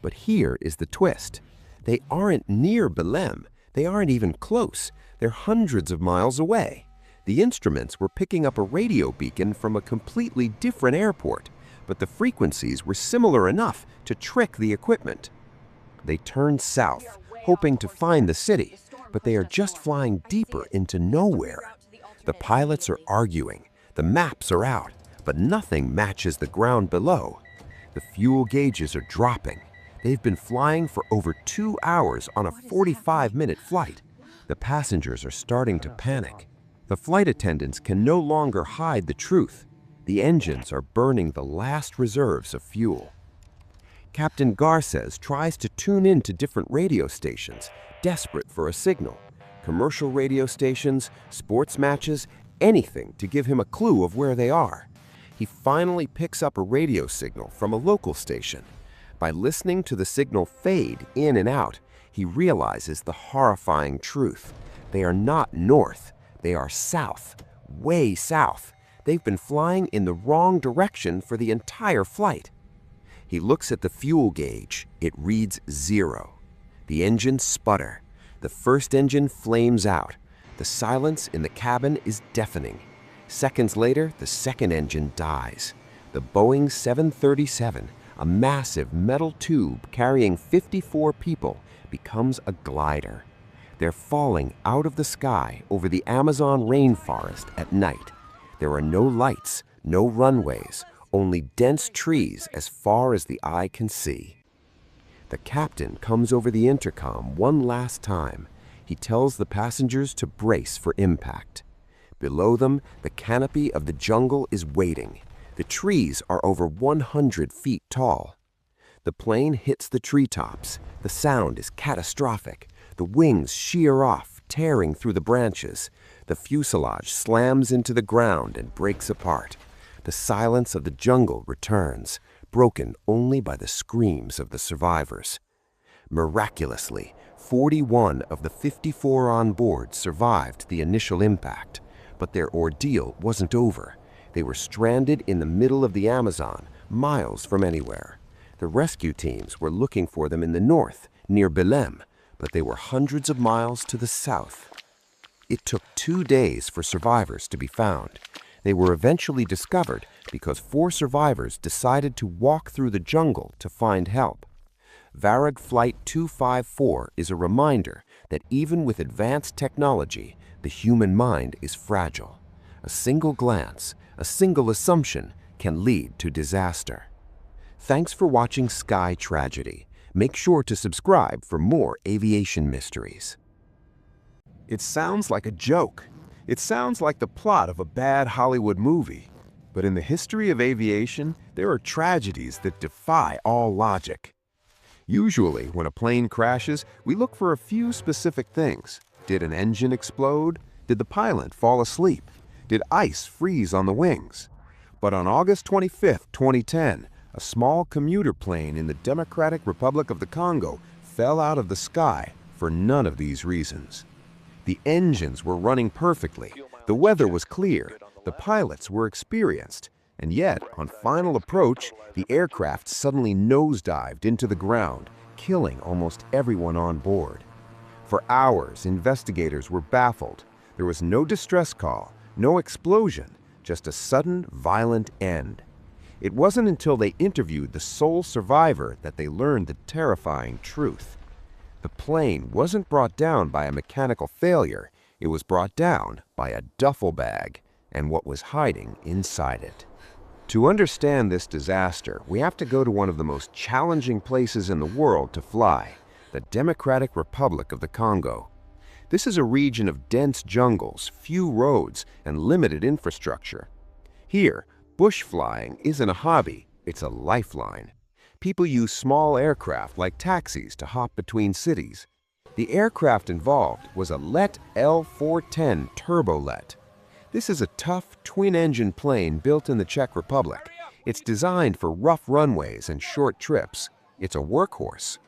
But here is the twist. They aren't near Belém. They aren't even close. They're hundreds of miles away. The instruments were picking up a radio beacon from a completely different airport, but the frequencies were similar enough to trick the equipment. They turn south, hoping to find the city, but they are just flying deeper into nowhere. The pilots are arguing. The maps are out, but nothing matches the ground below. The fuel gauges are dropping. They've been flying for over 2 hours on a 45-minute flight. The passengers are starting to panic. The flight attendants can no longer hide the truth. The engines are burning the last reserves of fuel. Captain Garces tries to tune in to different radio stations, desperate for a signal. Commercial radio stations, sports matches, anything to give him a clue of where they are. He finally picks up a radio signal from a local station. By listening to the signal fade in and out, he realizes the horrifying truth. They are not north. They are south, way south. They've been flying in the wrong direction for the entire flight. He looks at the fuel gauge. It reads 0. The engines sputter. The first engine flames out. The silence in the cabin is deafening. Seconds later, the second engine dies. The Boeing 737, a massive metal tube carrying 54 people, becomes a glider. They're falling out of the sky over the Amazon rainforest at night. There are no lights, no runways, only dense trees as far as the eye can see. The captain comes over the intercom one last time. He tells the passengers to brace for impact. Below them, the canopy of the jungle is waiting. The trees are over 100 feet tall. The plane hits the treetops. The sound is catastrophic. The wings shear off, tearing through the branches. The fuselage slams into the ground and breaks apart. The silence of the jungle returns, broken only by the screams of the survivors. Miraculously, 41 of the 54 on board survived the initial impact, but their ordeal wasn't over. They were stranded in the middle of the Amazon, miles from anywhere. The rescue teams were looking for them in the north, near Belém, but they were hundreds of miles to the south. It took 2 days for survivors to be found. They were eventually discovered because 4 survivors decided to walk through the jungle to find help. Varag Flight 254 is a reminder that even with advanced technology, the human mind is fragile. A single glance, a single assumption can lead to disaster. Thanks for watching Sky Tragedy. Make sure to subscribe for more aviation mysteries. It sounds like a joke. It sounds like the plot of a bad Hollywood movie. But in the history of aviation, there are tragedies that defy all logic. Usually, when a plane crashes, we look for a few specific things. Did an engine explode? Did the pilot fall asleep? Did ice freeze on the wings? But on August 25, 2010, a small commuter plane in the Democratic Republic of the Congo fell out of the sky for none of these reasons. The engines were running perfectly, the weather was clear, the pilots were experienced, and yet, on final approach, the aircraft suddenly nosedived into the ground, killing almost everyone on board. For hours, investigators were baffled. There was no distress call, no explosion, just a sudden, violent end. It wasn't until they interviewed the sole survivor that they learned the terrifying truth. The plane wasn't brought down by a mechanical failure, it was brought down by a duffel bag and what was hiding inside it. To understand this disaster, we have to go to one of the most challenging places in the world to fly, the Democratic Republic of the Congo. This is a region of dense jungles, few roads, and limited infrastructure. Here, bush flying isn't a hobby, it's a lifeline. People use small aircraft like taxis to hop between cities. The aircraft involved was a Let L410 turbolet. This is a tough, twin-engine plane built in the Czech Republic. It's designed for rough runways and short trips. It's a workhorse.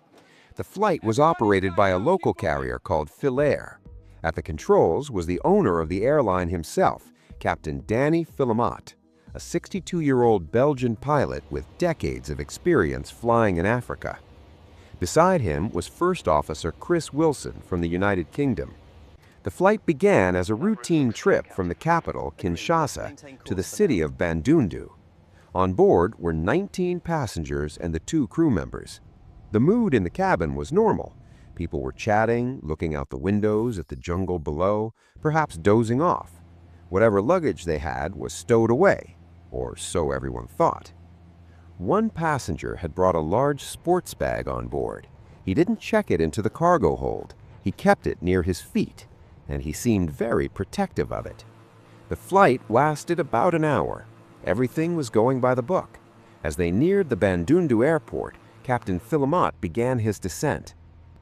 The flight was operated by a local carrier called Philair. At the controls was the owner of the airline himself, Captain Danny Philomat, a 62-year-old Belgian pilot with decades of experience flying in Africa. Beside him was First Officer Chris Wilson from the United Kingdom. The flight began as a routine trip from the capital, Kinshasa, to the city of Bandundu. On board were 19 passengers and the 2 crew members. The mood in the cabin was normal. People were chatting, looking out the windows at the jungle below, perhaps dozing off. Whatever luggage they had was stowed away, or so everyone thought. One passenger had brought a large sports bag on board. He didn't check it into the cargo hold. He kept it near his feet, and he seemed very protective of it. The flight lasted about an hour. Everything was going by the book. As they neared the Bandundu airport, Captain Philomat began his descent.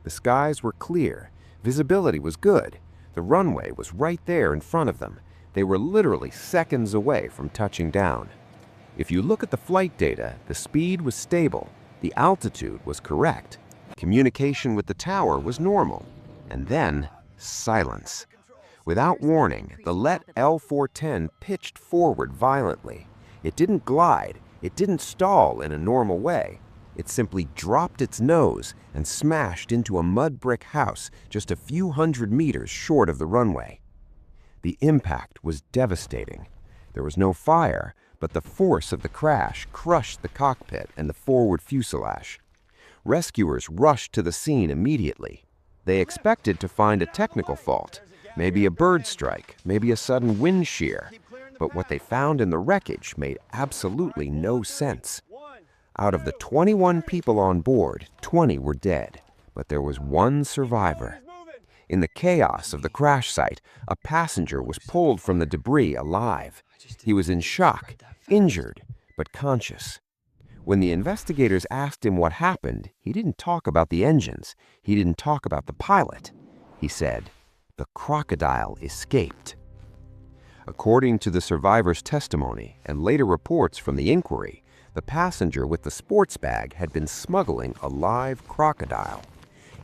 The skies were clear. Visibility was good. The runway was right there in front of them. They were literally seconds away from touching down. If you look at the flight data, the speed was stable, the altitude was correct, communication with the tower was normal, and then silence. Without warning, the Let L410 pitched forward violently. It didn't glide, it didn't stall in a normal way. It simply dropped its nose and smashed into a mud brick house just a few hundred meters short of the runway. The impact was devastating. There was no fire, but the force of the crash crushed the cockpit and the forward fuselage. Rescuers rushed to the scene immediately. They expected to find a technical fault, maybe a bird strike, maybe a sudden wind shear, but what they found in the wreckage made absolutely no sense. Out of the 21 people on board, 20 were dead, but there was one survivor. In the chaos of the crash site, a passenger was pulled from the debris alive. He was in shock, injured, but conscious. When the investigators asked him what happened, he didn't talk about the engines. He didn't talk about the pilot. He said, the crocodile escaped. According to the survivor's testimony and later reports from the inquiry, the passenger with the sports bag had been smuggling a live crocodile.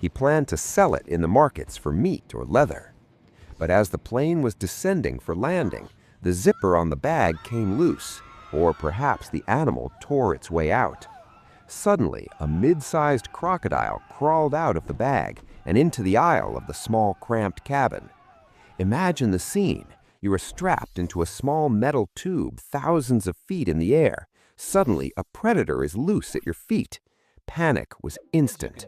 He planned to sell it in the markets for meat or leather. But as the plane was descending for landing, the zipper on the bag came loose, or perhaps the animal tore its way out. Suddenly, a mid-sized crocodile crawled out of the bag and into the aisle of the small, cramped cabin. Imagine the scene. You are strapped into a small metal tube thousands of feet in the air. Suddenly, a predator is loose at your feet. Panic was instant.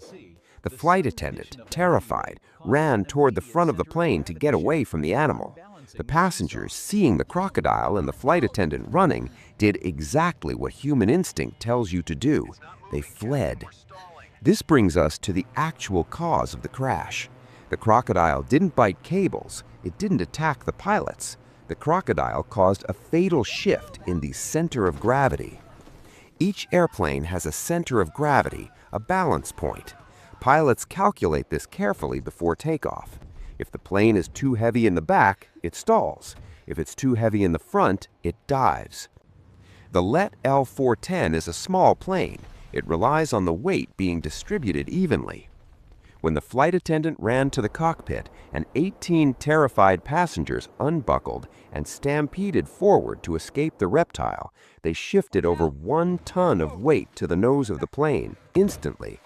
The flight attendant, terrified, ran toward the front of the plane to get away from the animal. The passengers, seeing the crocodile and the flight attendant running, did exactly what human instinct tells you to do. They fled. This brings us to the actual cause of the crash. The crocodile didn't bite cables. It didn't attack the pilots. The crocodile caused a fatal shift in the center of gravity. Each airplane has a center of gravity, a balance point. Pilots calculate this carefully before takeoff. If the plane is too heavy in the back, it stalls. If it's too heavy in the front, it dives. The LET L-410 is a small plane. It relies on the weight being distributed evenly. When the flight attendant ran to the cockpit and 18 terrified passengers unbuckled and stampeded forward to escape the reptile, they shifted over 1 ton of weight to the nose of the plane instantly.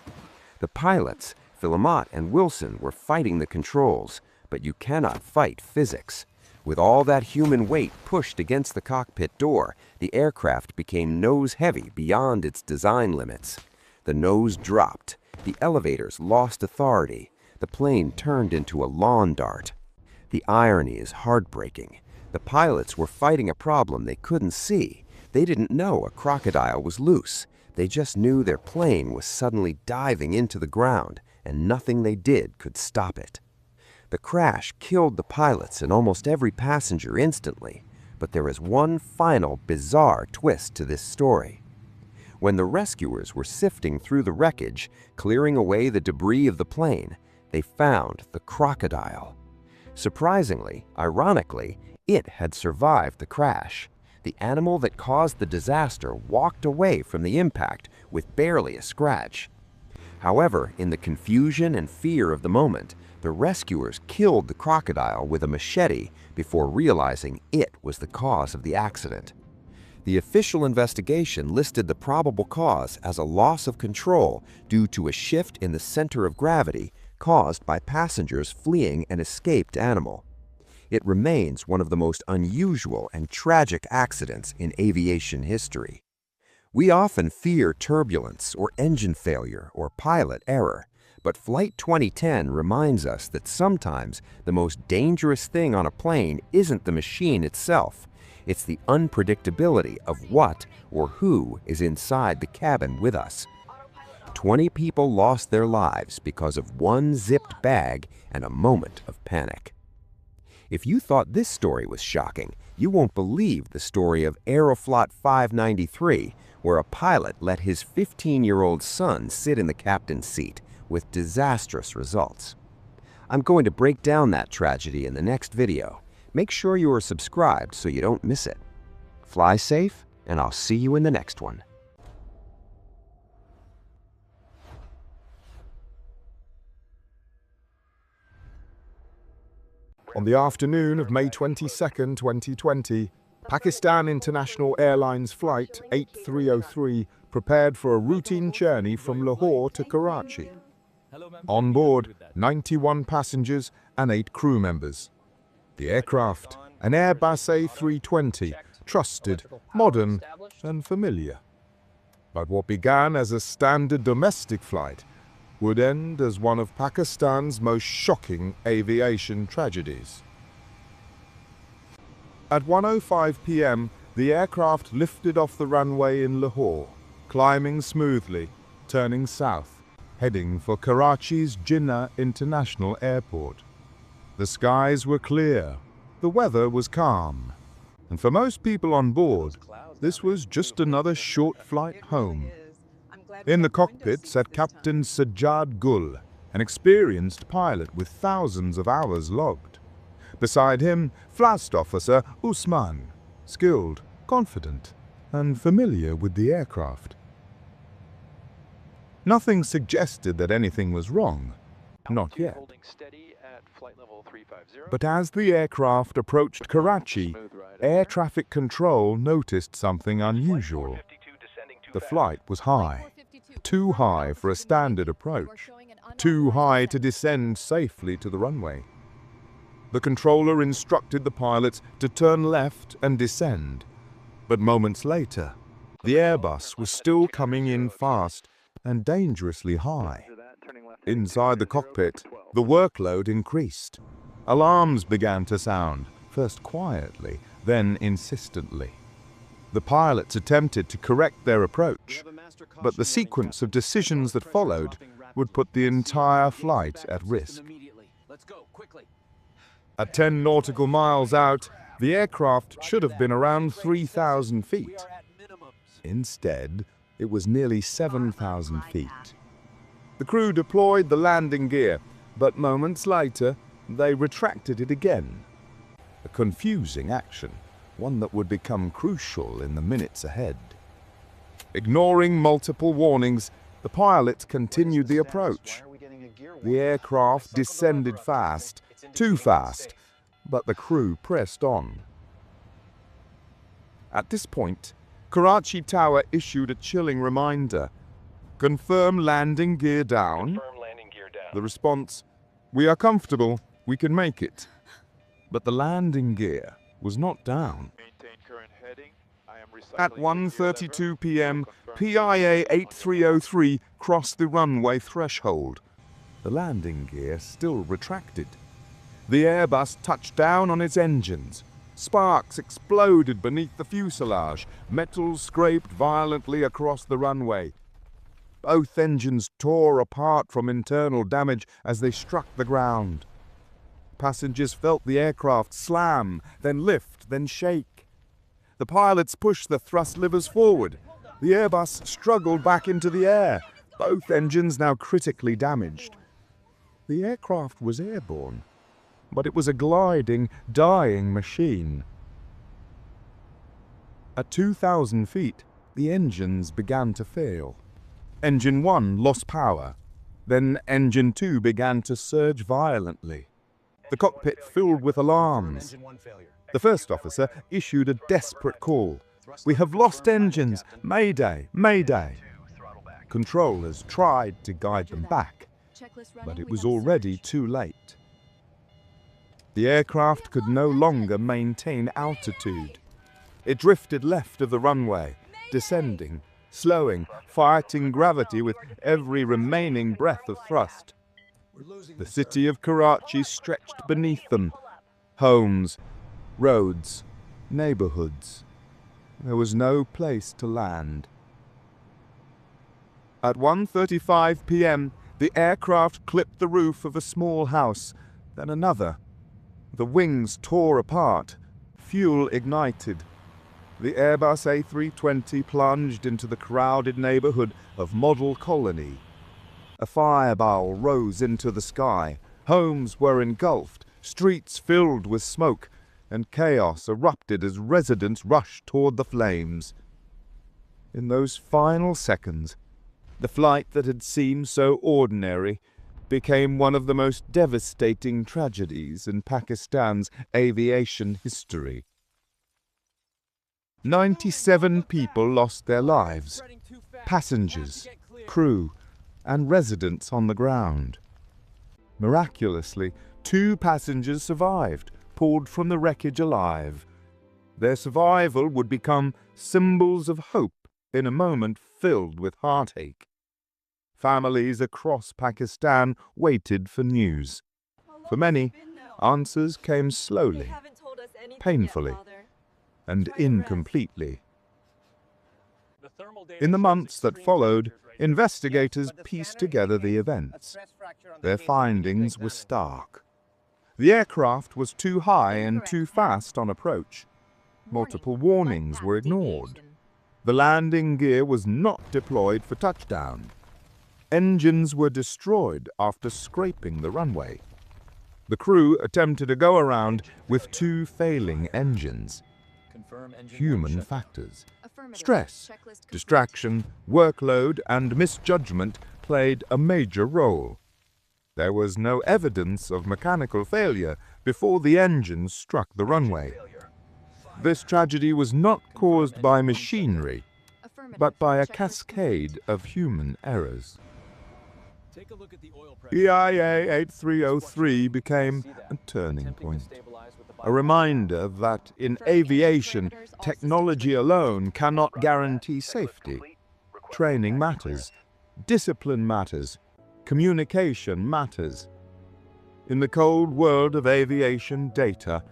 The pilots, Philemot and Wilson, were fighting the controls, but you cannot fight physics. With all that human weight pushed against the cockpit door, the aircraft became nose-heavy beyond its design limits. The nose dropped. The elevators lost authority. The plane turned into a lawn dart. The irony is heartbreaking. The pilots were fighting a problem they couldn't see. They didn't know a crocodile was loose. They just knew their plane was suddenly diving into the ground, and nothing they did could stop it. The crash killed the pilots and almost every passenger instantly, but there is one final bizarre twist to this story. When the rescuers were sifting through the wreckage, clearing away the debris of the plane, they found the crocodile. Surprisingly, ironically, it had survived the crash. The animal that caused the disaster walked away from the impact with barely a scratch. However, in the confusion and fear of the moment, the rescuers killed the crocodile with a machete before realizing it was the cause of the accident. The official investigation listed the probable cause as a loss of control due to a shift in the center of gravity caused by passengers fleeing an escaped animal. It remains one of the most unusual and tragic accidents in aviation history. We often fear turbulence or engine failure or pilot error, but Flight 2010 reminds us that sometimes the most dangerous thing on a plane isn't the machine itself. It's the unpredictability of what or who is inside the cabin with us. 20 people lost their lives because of one zipped bag and a moment of panic. If you thought this story was shocking, you won't believe the story of Aeroflot 593, where a pilot let his 15-year-old son sit in the captain's seat with disastrous results. I'm going to break down that tragedy in the next video. Make sure you are subscribed so you don't miss it. Fly safe, and I'll see you in the next one. On the afternoon of May 22, 2020, Pakistan International Airlines Flight 8303 prepared for a routine journey from Lahore to Karachi. On board, 91 passengers and 8 crew members. The aircraft, an Airbus A320, trusted, modern, and familiar. But what began as a standard domestic flight would end as one of Pakistan's most shocking aviation tragedies. At 1:05 p.m., the aircraft lifted off the runway in Lahore, climbing smoothly, turning south, heading for Karachi's Jinnah International Airport. The skies were clear, the weather was calm, and for most people on board, this was just another short flight home. In the cockpit sat Captain Sajjad Gul, an experienced pilot with thousands of hours logged. Beside him, Flight Officer Usman, skilled, confident, and familiar with the aircraft. Nothing suggested that anything was wrong, not yet. But as the aircraft approached Karachi, air traffic control noticed something unusual. The flight was high, too high for a standard approach, too high to descend safely to the runway. The controller instructed the pilots to turn left and descend, but moments later, the Airbus was still coming in fast and dangerously high. Inside the cockpit, the workload increased. Alarms began to sound, first quietly, then insistently. The pilots attempted to correct their approach, but the sequence of decisions that followed would put the entire flight at risk. At 10 nautical miles out, the aircraft should have been around 3,000 feet. Instead, it was nearly 7,000 feet. The crew deployed the landing gear, but moments later, they retracted it again. A confusing action, one that would become crucial in the minutes ahead. Ignoring multiple warnings, the pilots continued the approach. The aircraft descended fast, too fast, but the crew pressed on. At this point, Karachi Tower issued a chilling reminder. Confirm landing gear down. The response, we are comfortable, we can make it. But the landing gear was not down. At 1:32 p.m., PIA 8303 crossed the runway threshold. The landing gear still retracted. The Airbus touched down on its engines. Sparks exploded beneath the fuselage. Metal scraped violently across the runway. Both engines tore apart from internal damage as they struck the ground. Passengers felt the aircraft slam, then lift, then shake. The pilots pushed the thrust levers forward. The Airbus struggled back into the air, both engines now critically damaged. The aircraft was airborne, but it was a gliding, dying machine. At 2,000 feet, the engines began to fail. Engine 1 lost power. Then Engine 2 began to surge violently. The cockpit filled with alarms. The first officer issued a desperate call. We have lost engines. Mayday, mayday. Controllers tried to guide them back, but it was already too late. The aircraft could no longer maintain altitude. It drifted left of the runway, descending, slowing, fighting gravity with every remaining breath of thrust. The city of Karachi stretched beneath them. Homes, roads, neighborhoods. There was no place to land. At 1:35 p.m., the aircraft clipped the roof of a small house, then another. The wings tore apart. Fuel ignited. The Airbus A320 plunged into the crowded neighborhood of Model Colony. A fireball rose into the sky. Homes were engulfed, streets filled with smoke, and chaos erupted as residents rushed toward the flames. In those final seconds, the flight that had seemed so ordinary became one of the most devastating tragedies in Pakistan's aviation history. 97 people lost their lives, passengers, crew, and residents on the ground. Miraculously, 2 passengers survived, pulled from the wreckage alive. Their survival would become symbols of hope in a moment filled with heartache. Families across Pakistan waited for news. For many, answers came slowly, painfully, and incompletely. In the months that followed, investigators pieced together the events. Their findings were stark. The aircraft was too high and too fast on approach. Multiple warnings were ignored. The landing gear was not deployed for touchdown. Engines were destroyed after scraping the runway. The crew attempted to go around with 2 failing engines. Human factors. Stress, distraction, workload, and misjudgment played a major role. There was no evidence of mechanical failure before the engines struck the runway. This tragedy was not caused by machinery, but by a cascade of human errors. EIA 8303 became a turning point. A reminder that in aviation, technology alone cannot guarantee safety. Training matters, discipline matters, communication matters. In the cold world of aviation data,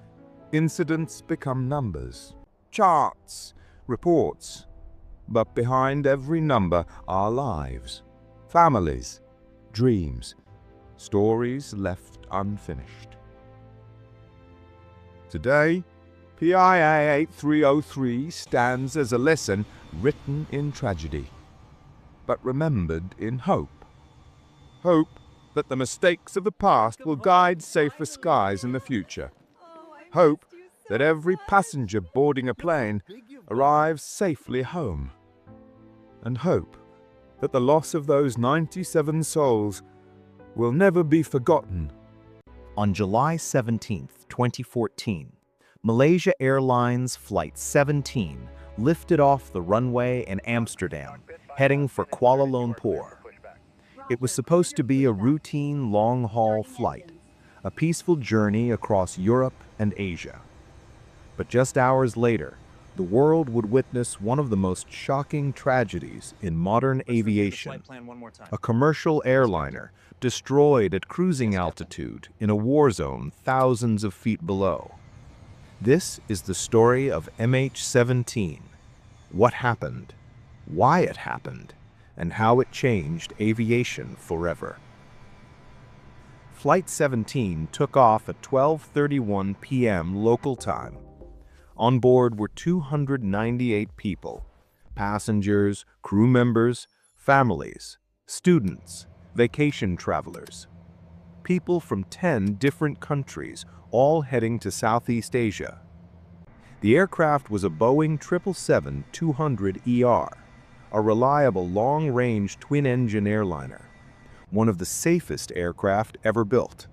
incidents become numbers, charts, reports. But behind every number are lives, families, dreams, stories left unfinished. Today, PIA 8303 stands as a lesson written in tragedy, but remembered in hope. Hope that the mistakes of the past will guide safer skies in the future. Hope that every passenger boarding a plane arrives safely home. And hope that the loss of those 97 souls will never be forgotten. On July 17, 2014, Malaysia Airlines Flight 17 lifted off the runway in Amsterdam, heading for Kuala Lumpur. It was supposed to be a routine long-haul flight, a peaceful journey across Europe and Asia. But just hours later, the world would witness one of the most shocking tragedies in modern aviation. A commercial airliner destroyed at cruising altitude in a war zone thousands of feet below. This is the story of MH17. What happened, why it happened, and how it changed aviation forever. Flight 17 took off at 12:31 p.m. local time. On board were 298 people, passengers, crew members, families, students, vacation travelers. People from 10 different countries, all heading to Southeast Asia. The aircraft was a Boeing 777-200ER, a reliable long-range twin-engine airliner, one of the safest aircraft ever built.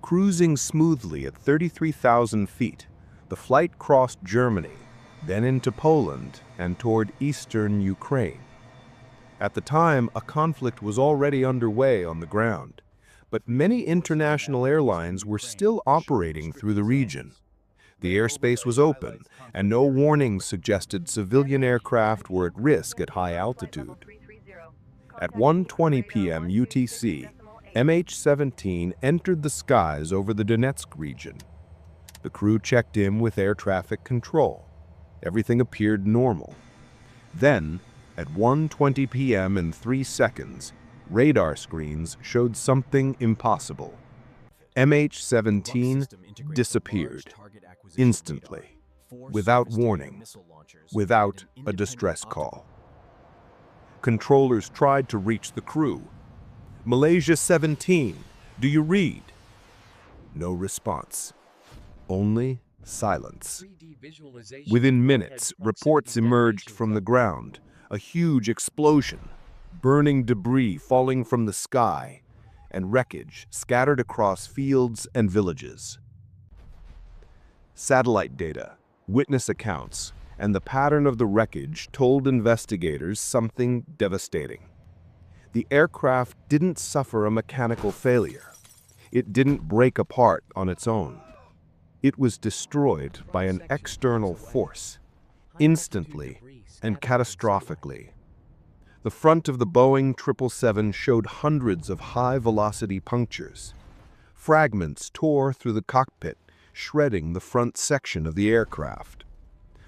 Cruising smoothly at 33,000 feet, the flight crossed Germany, then into Poland and toward eastern Ukraine. At the time, a conflict was already underway on the ground, but many international airlines were still operating through the region. The airspace was open, and no warnings suggested civilian aircraft were at risk at high altitude. At 1:20 p.m. UTC, MH17 entered the skies over the Donetsk region. The crew checked in with air traffic control. Everything appeared normal. Then, at 1:20 p.m. in 3 seconds, radar screens showed something impossible. MH17 disappeared instantly, without warning, without a distress call. Controllers tried to reach the crew. Malaysia 17, do you read? No response. Only silence. Within minutes, reports emerged from the ground. A huge explosion, burning debris falling from the sky, and wreckage scattered across fields and villages. Satellite data, witness accounts, and the pattern of the wreckage told investigators something devastating. The aircraft didn't suffer a mechanical failure. It didn't break apart on its own. It was destroyed by an external force, instantly and catastrophically. The front of the Boeing 777 showed hundreds of high-velocity punctures. Fragments tore through the cockpit, shredding the front section of the aircraft.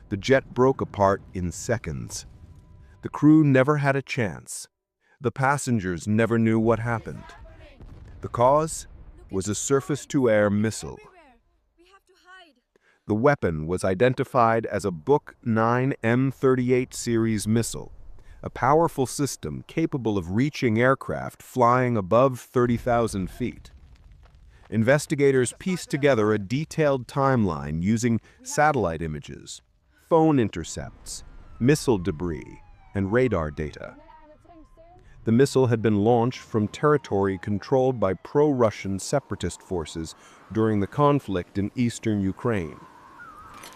The jet broke apart in seconds. The crew never had a chance. The passengers never knew what happened. The cause was a surface-to-air missile. The weapon was identified as a Book 9 M38 series missile, a powerful system capable of reaching aircraft flying above 30,000 feet. Investigators pieced together a detailed timeline using satellite images, phone intercepts, missile debris, and radar data. The missile had been launched from territory controlled by pro-Russian separatist forces during the conflict in eastern Ukraine.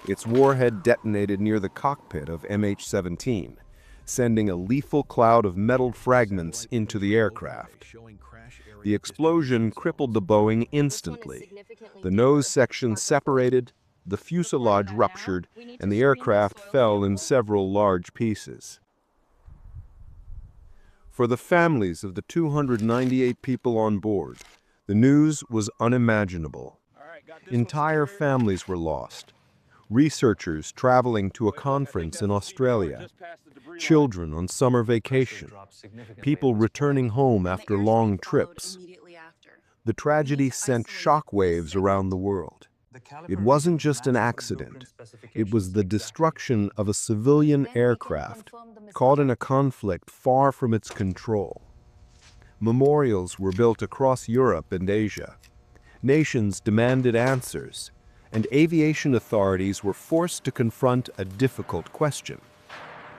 Its warhead detonated near the cockpit of MH17, sending a lethal cloud of metal fragments into the aircraft. The explosion crippled the Boeing instantly. The nose section separated, the fuselage ruptured, and the aircraft fell in several large pieces. For the families of the 298 people on board, the news was unimaginable. Entire families were lost. Researchers traveling to a conference in Australia, children on summer vacation, people returning home after long trips. The tragedy sent shockwaves around the world. It wasn't just an accident. It was the destruction of a civilian aircraft caught in a conflict far from its control. Memorials were built across Europe and Asia. Nations demanded answers, and aviation authorities were forced to confront a difficult question.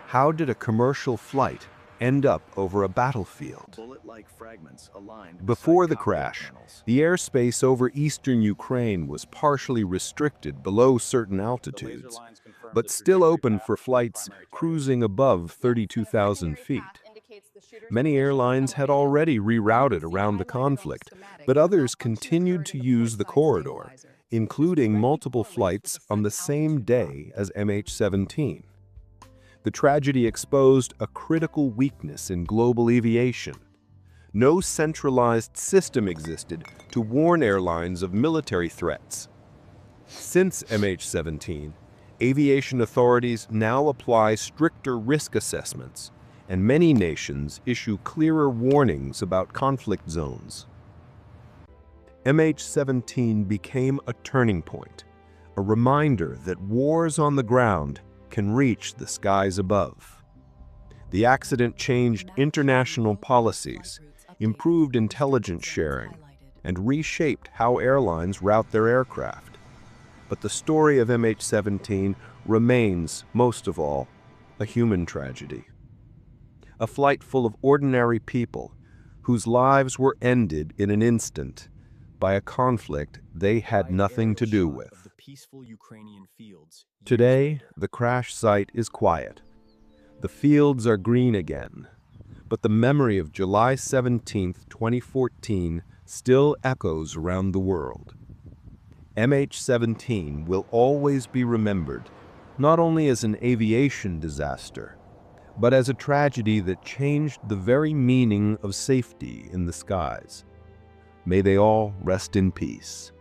How did a commercial flight end up over a battlefield? Before the crash, the airspace over eastern Ukraine was partially restricted below certain altitudes, but still open for flights cruising above 32,000 feet. Many airlines had already rerouted around the conflict, but others continued to use the corridor, including multiple flights on the same day as MH17. The tragedy exposed a critical weakness in global aviation. No centralized system existed to warn airlines of military threats. Since MH17, aviation authorities now apply stricter risk assessments, and many nations issue clearer warnings about conflict zones. MH17 became a turning point, a reminder that wars on the ground can reach the skies above. The accident changed international policies, improved intelligence sharing, and reshaped how airlines route their aircraft. But the story of MH17 remains, most of all, a human tragedy. A flight full of ordinary people whose lives were ended in an instant by a conflict they had nothing to do with. Today, the crash site is quiet. The fields are green again, but the memory of July 17, 2014 still echoes around the world. MH17 will always be remembered, not only as an aviation disaster, but as a tragedy that changed the very meaning of safety in the skies. May they all rest in peace.